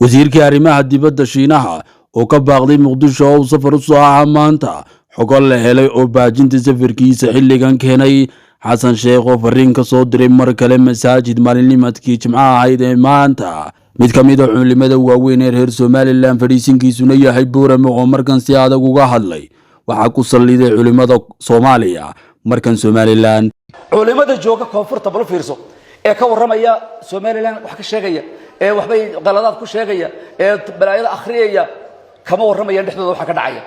wasiirka arrimaha dibadda Shiinaha oo ka baaqday Muqdisho oo safar u soo ahaa maanta xogol la helay oo baajinta safarkiisa xilligan keenay xasan sheekh oo fariin ka soo diray mar kale masaajid maalinnimadkii Jimcaha ahayd ee maanta mid ka mid ah culimada waaweyn ee reer Somaliland fariisinkiisuna yahay Boorame oo markan si adag uga hadlay waxa ku saliiday culimada Soomaaliya markan Somaliland culimada jooga koonfurta bal fiirso ee ka waramaya Somaliland wax ka sheegaya ee waxbay qaladaad ku sheegaya ee balaayada akhriyaya kama waramayaan dhexdooda waxa ka dhacaya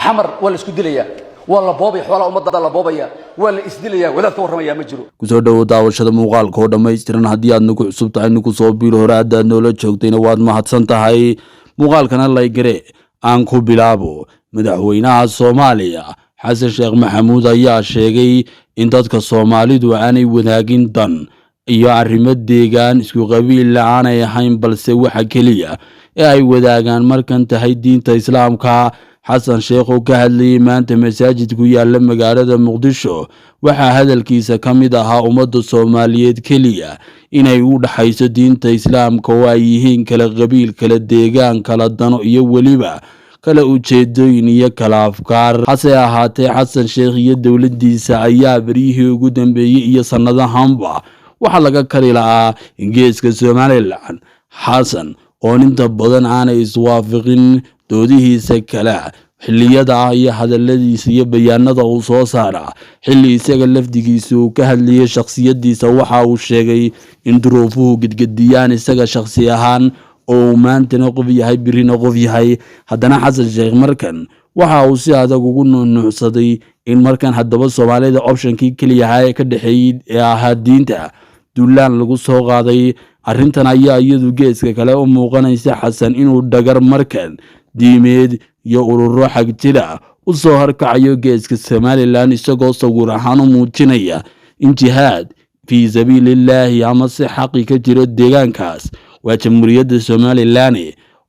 xamar wala isku dilaya wala boobay xoolaha ummadda la boobaya wala isdilaya wadaad ka waramaya ma jiro kusoo dhaw daawashada muuqaalka oo dhameystiran haddii aad nagu cusub tahay nagu soo biiro hore aad noola joogtayna waad mahadsan tahay muuqaalkana laygare aan ku bilaabo madaxweynaha Soomaaliya xasan sheekh maxamuud ayaa sheegay in dadka Soomaalidu aanay wadaagin dan iyo arrimo deegaan isku qabiil la'aan ay ahayn balse waxa kaliya ee ay wadaagaan markan tahay diinta Islaamka xasan sheekh oo ka hadlayay maanta masaajid ku yaala magaalada Muqdisho waxa hadalkiisa ka mid ahaa ummadda Soomaaliyeed kaliya inay u dhaxayso diinta Islaamka oo ay yihiin kala qabiil kala deegaan kala dano iyo waliba kala ujeedooyin iyo kala afkaar hase ahaatee xasan sheekh iyo dawladdiisa ayaa barihii ugu dambeeyay iyo sanadahanba waxa laga kari lahaa geeska Somaliland xasan oo inta badan aanay iswaafaqin doodihiisa kala xilliyada iyo hadaladiisa iyo bayaanada uu soo saara xilli isaga lafdigiisa uu ka hadlayay shakhsiyadiisa waxa uu sheegay in duruufuhu gidgidiyaan isaga shakhsi ahaan oo maantana qof yahay birina qof yahay haddana xasan sheekh markan waxa uu si adag ugu nuucsaday in markan haddaba Soomaalida optionkii kaliya ka dhaxeeyay ee ahaa diinta duulaan lagu soo qaaday arrintan ayaa iyadu geeska kale u muuqanaysa xasan inuu dhagar markan diimeed iyo ururo xag jira u soo harkacayo geeska Somaliland isagoo sawir ahaan u muujinaya in jihaad fi sabilillah ama si xaqiiqo jiro deegaankaas waa jamhuuriyadda Somaliland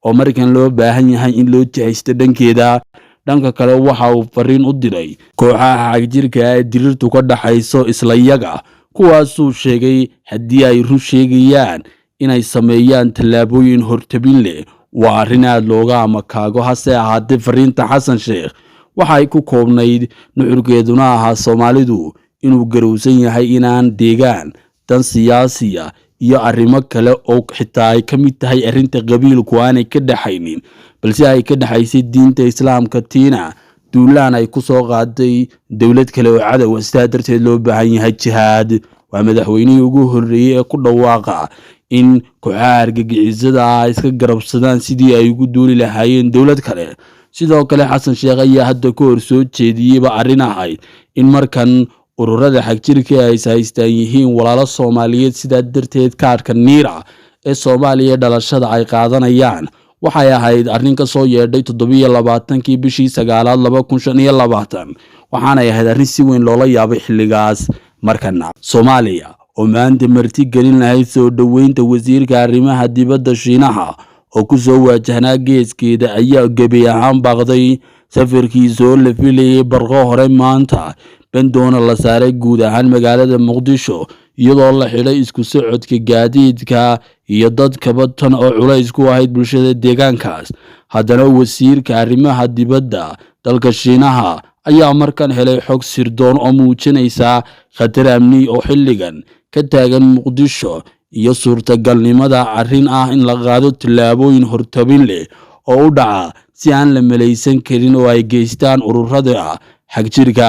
oo markan loo baahan yahay in loo jihaysto dhankeeda dhanka kale waxa uu fariin u diray kooxaha xag jirka ee dirirtu ka dhaxayso isla iyaga kuwaasuu sheegay haddii ay run sheegayaan inay sameeyaan tallaabooyin hortabin leh waa arrin aad looga amakaago hase ahaatee fariinta xasan sheekh waxay ku koobnayd nuxurkeeduna ahaa Soomaalidu inuu garowsan yahay inaan deegaan dan siyaasiya iyo arrimo kale oo xitaa ay ka mid tahay arrinta qabiilku aanay ka dhaxaynin balse ay ka dhaxaysay diinta Islaamka tiina duulaan ay ku soo qaaday dawlad kale oo cadow sidaa darteed loo baahan yahay jihaad waa madaxweynihii ugu horreeyay ee ku dhawaaqa in kooxaha argagixisada ay iska garabsadaan sidii ay ugu duuli lahaayeen dawlad kale sidoo kale xasan sheekh ayaa hadda ka hor soo jeediyay arrin ahayd in markan ururada xag jirka ay haystaan yihiin walaalo Soomaaliyeed sidaa darteed kaarka niira ee Soomaaliya dhalashada ay qaadanayaan waxay ahayd arrin ka soo yeedhay 27kii bishii 9aad 2025 waxaana ahayd arrin si weyn loola yaabay xilligaas markana Soomaaliya oo maanta marti gelin lahayd soo dhaweynta wasiirka arrimaha dibadda Shiinaha oo ku soo waajahnaa geeskeeda ayaa gabi ahaan baaqday safarkiisa oo la filayay barqo hore maanta bandoona la saaray guud ahaan magaalada Muqdisho iyadoo la xidhay isku socodka gaadiidka iyo dadka tan oo culays ku ahayd bulshada deegaankaas haddana wasiirka arrimaha dibadda dalka Shiinaha ayaa markan helay xog sirdoon oo muujinaysa khatar amni oo xilligan ka taagan Muqdisho iyo suurtagalnimada arrin ah in la qaado tallaabooyin hortabin leh oo u dhaca si aan la malaysan karin oo ay geystaan ururada xag jirka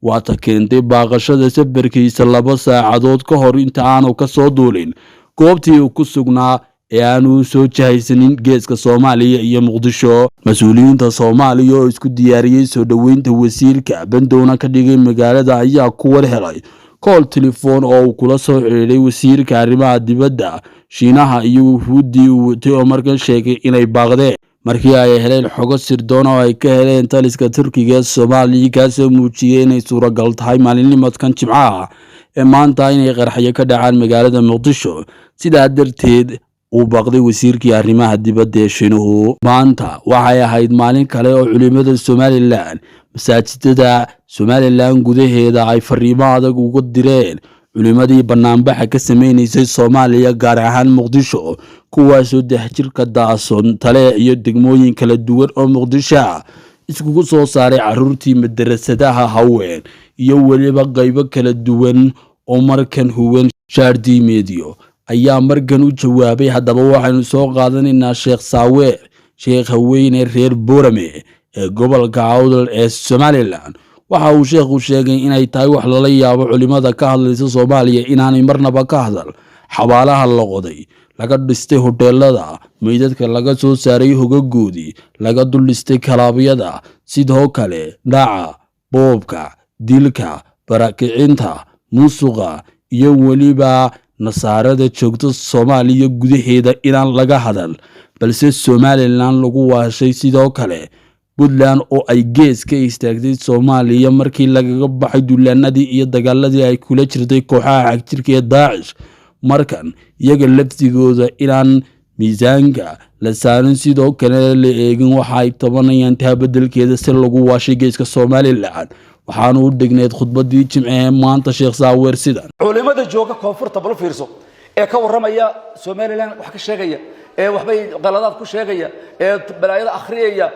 waata keentay baaqashada safarkiisa 2 saacadood ka hor inta aanu ka soo duulin goobtii uu ku sugnaa ee aanu soo jahaysanin geeska Soomaaliya iyo Muqdisho mas'uuliyiinta Soomaaliya oo isku diyaariyay soo dhaweynta wasiirka bandoona ka dhigay magaalada ayaa ku war helay call telephone oo kula soo xiriiray wasiirka arrimaha dibadda Shiinaha iyo wuxuudii uu watay oo markan sheegay inay baaqdeen markii ay heleen xogo sirdoon oo ay ka heleen taliska Turkiga ee Soomaaliya kaasoo muujiyay inay suuragal tahay maalinnimadkan Jimcaha ee maanta inay qarxyo ka dhacaan magaalada Muqdisho sidaa darteed uu baaqday wasiirkii arrimaha dibadda ee Shiinuhu maanta waxay ahayd maalin kale oo culimada Somaliland masaajidada Somaliland gudaheeda ay fariimo adag uga direen culimadii banaanbaxa ka sameynaysay Soomaaliya gaar ahaan Muqdisho kuwaasoo dahjirka Daason Tale iyo degmooyin kala duwan oo Muqdisho iskugu soo saaray caruurtii madrasadaha haween iyo waliba qaybo kala duwan oo markan huwan shaardii meediyo ayaa markan u jawaabay. haddaba waxaanu soo qaadanaynaa Sheekh Saaweer Sheekh Haweyne reer Boorame ee gobolka Awdal ee Somaliland. waxa uu sheekhu sheegay inay tahay wax lala yaabo culimada ka hadlaysa Soomaaliya inaanay marnaba ka hadal xabaalaha la qoday laga dhistay hoteelada meydadka laga soo saaray hogagoodii laga dul dhistay kalaabyada sidoo kale dhaca boobka dilka barakicinta musuqa iyo waliba nasaarada joogto Soomaaliya gudaheeda inaan laga hadal balse Somaliland lagu waashay. sidoo kale Puntland oo ay gees ka istaagtay Soomaaliya markii lagaga baxay duulaanadii iyo dagaaladii ay kula jirtay kooxaha xagjirka ee Daesh markan iyaga laftigooda inaan miisaanka la saarin sidoo kale la eegin waxa ay tabanayaan taa bedelkeeda si lagu waashay geeska Somaliland. waxaanu u dhigneed khudbadii Jimcaha maanta Sheekh Saaweer sidan culimada jooga koonfurta bal fiirso ee ka waramaya Somaliland wax ka sheegaya ee waxbay qaladaad ku sheegaya ee balaayada akhriyaya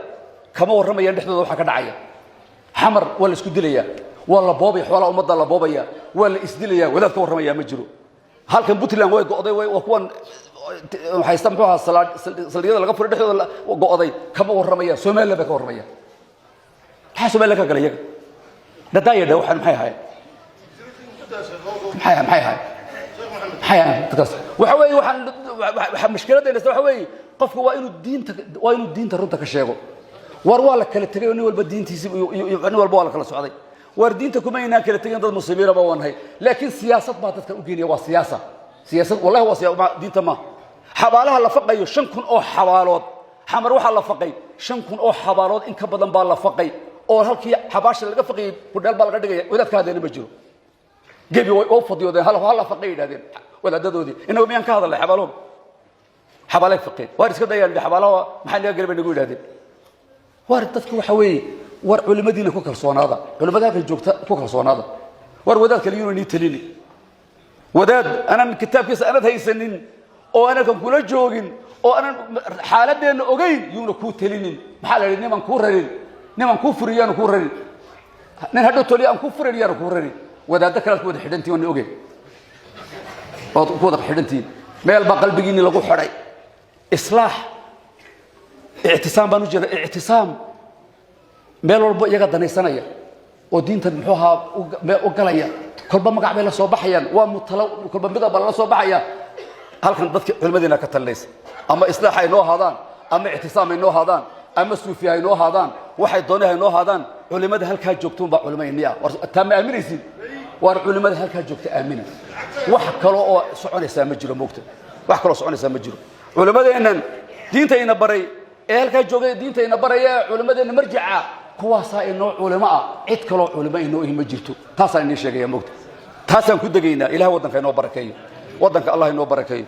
kama waramayaan dhexdooda waxa ka dhacaya. xamar wala isku dilaya wala boobay xoolaha umada la boobaya wala isdilaya walaad ka waramaya ma jiro. halkan Puntland way go'day way kuwan waxay istamxuha saliyada laga furay dhexdooda go'day kama waramaya. Somaliland ka waramaya waxa Somaliland ka galay nadaayada waxaan maxay ahayd waxa weeye waxa mushkiladayna waxa weeye qofku waa inuu diinta runta ka sheego. war waa la kala tagay nin walba diintiisa nin walba waa la kala socday. war diinta kuma inaan kala tagayn dad muslimiin ba wanahay laakiin siyaasad baa dadka u geeyay. waa siyaasad wallahi waa siyaasad diinta ma xabaalaha la faqayo 5,000 oo xabaalood xamar waxa la faqay 5,000 oo xabaalood in ka badan baa la faqay oo halkii xabaasha laga faqay budal baa laga dhigay wadaadka hadana ma jiro. gebi way oo fadiyooday hal la faqay yiraahdeen wadaadadoodii inagu miyaan ka hadalay xabaalood xabaalay faqay war iska dayaan xabaalaha maxay naga galbay nagu yiraahdeen. war dadku waxa weeye war culimadiina ku kalsoonaada culimada ka joogta ku kalsoonaada. war wadaad kale inuu talini wadaad anan kitaabkiisa anad haysanin oo ana kan kula joogin oo anan xaaladeena ogeyn yuuna ku talinin maxaa la yiri niman ku rarin niman ku furiyaan ku rarin nin hadda toliyaan ku furiyaan ku rarin wadaadda kala ku wada xidhantii waan ogeyn oo ku wada xidhantii meel ba qalbigiina lagu xidhay islaax اعتصام بانو جرى اعتصام meel walba iyaga danaysanaya oo diinta muxuuha u galaya kolba magac bay la soo baxayaan waa mutala kolba midab la soo baxaya. halkan dadka culimadiina ka talaysa ama islaax ay noo haadaan ama اعتصام ay noo haadaan ama suufi ay noo haadaan waxay doonay ay noo haadaan culimada halka joogtoon ba culimayniya war taam aaminaysin war culimada halka joogta aamina wax kale oo soconaysa ma jiro moogta wax kale oo soconaysa ma jiro. culimadeenan diintayna baray halka joogay diintayna baraya culimadeena marjica kuwaasa inoo culimo ah cid kale oo culimo inoo ma jirto. taasaan inii sheegaya moogta taasaan ku dageynaa ilaahay wadanka inoo barakeeyo wadanka Allah inoo barakeeyo.